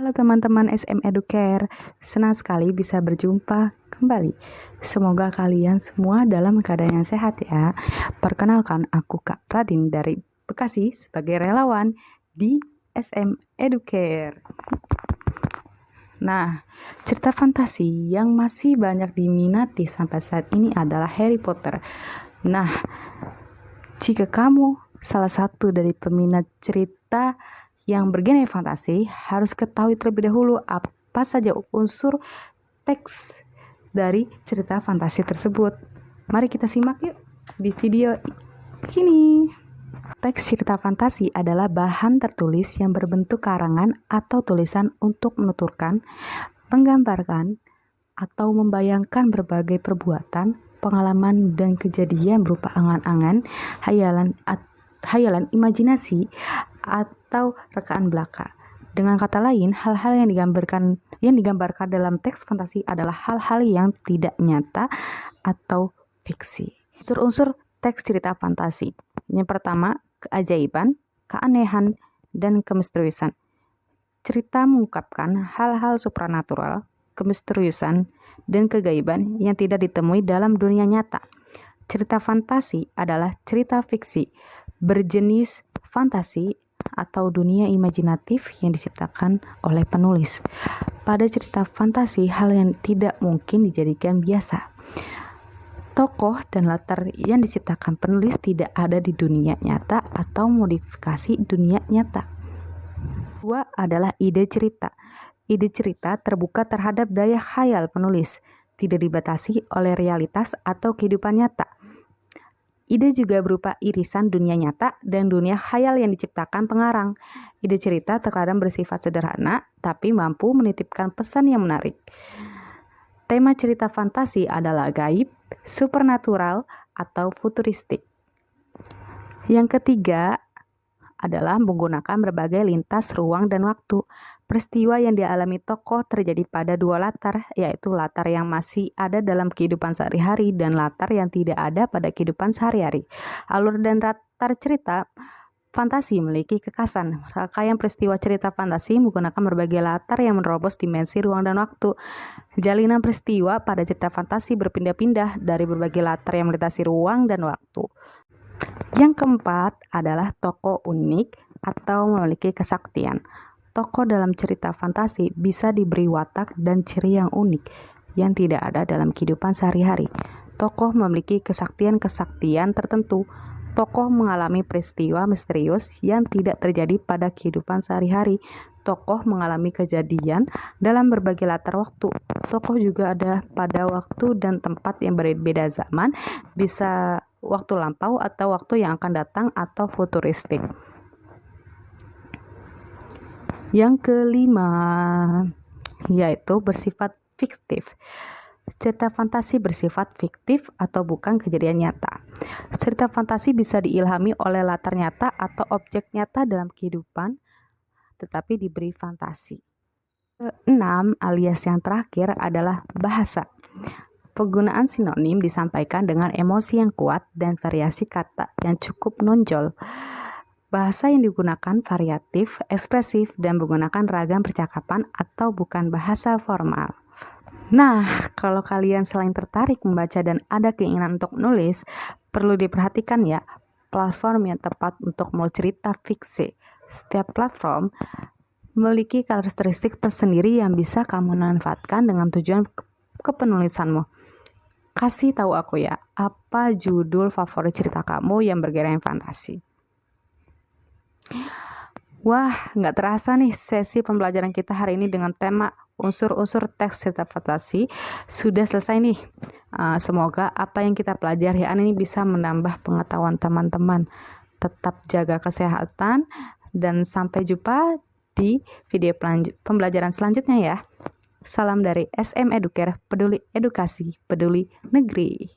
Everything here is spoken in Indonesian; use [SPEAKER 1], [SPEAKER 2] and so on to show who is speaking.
[SPEAKER 1] Halo teman-teman SM Educare, senang sekali bisa berjumpa kembali. Semoga kalian semua dalam keadaan yang sehat ya. Perkenalkan, aku Kak Pradin dari Bekasi sebagai relawan di SM Educare. Nah, cerita fantasi yang masih banyak diminati sampai saat ini adalah Harry Potter. Nah, jika kamu salah satu dari peminat cerita yang bergenre fantasi, harus ketahui terlebih dahulu apa saja unsur teks dari cerita fantasi tersebut. Mari kita simak yuk di video ini. Teks cerita fantasi adalah bahan tertulis yang berbentuk karangan atau tulisan untuk menuturkan, menggambarkan, atau membayangkan berbagai perbuatan, pengalaman, dan kejadian berupa angan-angan, hayalan imajinasi, atau rekaan belaka. Dengan kata lain, hal-hal yang digambarkan dalam teks fantasi adalah hal-hal yang tidak nyata atau fiksi. Unsur-unsur teks cerita fantasi. Yang pertama, keajaiban, keanehan, dan kemisteriusan. Cerita mengungkapkan hal-hal supranatural, kemisteriusan, dan kegaiban yang tidak ditemui dalam dunia nyata. Cerita fantasi adalah cerita fiksi berjenis fantasi atau dunia imajinatif yang diciptakan oleh penulis. Pada cerita fantasi, hal yang tidak mungkin dijadikan biasa. Tokoh dan latar yang diciptakan penulis tidak ada di dunia nyata atau modifikasi dunia nyata. Dua adalah ide cerita. Ide cerita terbuka terhadap daya khayal penulis, tidak dibatasi oleh realitas atau kehidupan nyata. Ide juga berupa irisan dunia nyata dan dunia khayal yang diciptakan pengarang. Ide cerita terkadang bersifat sederhana, tapi mampu menitipkan pesan yang menarik. Tema cerita fantasi adalah gaib, supernatural, atau futuristik. Yang ketiga adalah menggunakan berbagai lintas ruang dan waktu. Peristiwa yang dialami tokoh terjadi pada dua latar, yaitu latar yang masih ada dalam kehidupan sehari-hari dan latar yang tidak ada pada kehidupan sehari-hari. Alur dan latar cerita fantasi memiliki kekhasan. Rangkaian peristiwa cerita fantasi menggunakan berbagai latar yang menerobos dimensi ruang dan waktu. Jalinan peristiwa pada cerita fantasi berpindah-pindah dari berbagai latar yang melintasi ruang dan waktu. Yang keempat adalah tokoh unik atau memiliki kesaktian. Tokoh dalam cerita fantasi bisa diberi watak dan ciri yang unik yang tidak ada dalam kehidupan sehari-hari. Tokoh memiliki kesaktian tertentu. Tokoh mengalami peristiwa misterius yang tidak terjadi pada kehidupan sehari-hari. Tokoh mengalami kejadian dalam berbagai latar waktu. Tokoh juga ada pada waktu dan tempat yang berbeda zaman, bisa waktu lampau atau waktu yang akan datang atau futuristik. Yang kelima, yaitu bersifat fiktif. Cerita fantasi bersifat fiktif atau bukan kejadian nyata. Cerita fantasi bisa diilhami oleh latar nyata atau objek nyata dalam kehidupan, tetapi diberi fantasi. Keenam, alias yang terakhir adalah bahasa. Penggunaan sinonim disampaikan dengan emosi yang kuat dan variasi kata yang cukup menonjol. Bahasa yang digunakan variatif, ekspresif, dan menggunakan ragam percakapan atau bukan bahasa formal. Nah, kalau kalian selain tertarik membaca dan ada keinginan untuk menulis, perlu diperhatikan ya, platform yang tepat untuk menulis cerita fiksi. Setiap platform memiliki karakteristik tersendiri yang bisa kamu manfaatkan dengan tujuan kepenulisanmu. Kasih tahu aku ya, apa judul favorit cerita kamu yang bergenre fantasi? Wah, nggak terasa nih sesi pembelajaran kita hari ini dengan tema unsur-unsur teks cerita fantasi sudah selesai nih. Semoga apa yang kita pelajari hari ini bisa menambah pengetahuan teman-teman. Tetap jaga kesehatan dan sampai jumpa di video pembelajaran selanjutnya ya. Salam dari SM Educare, peduli edukasi, peduli negeri.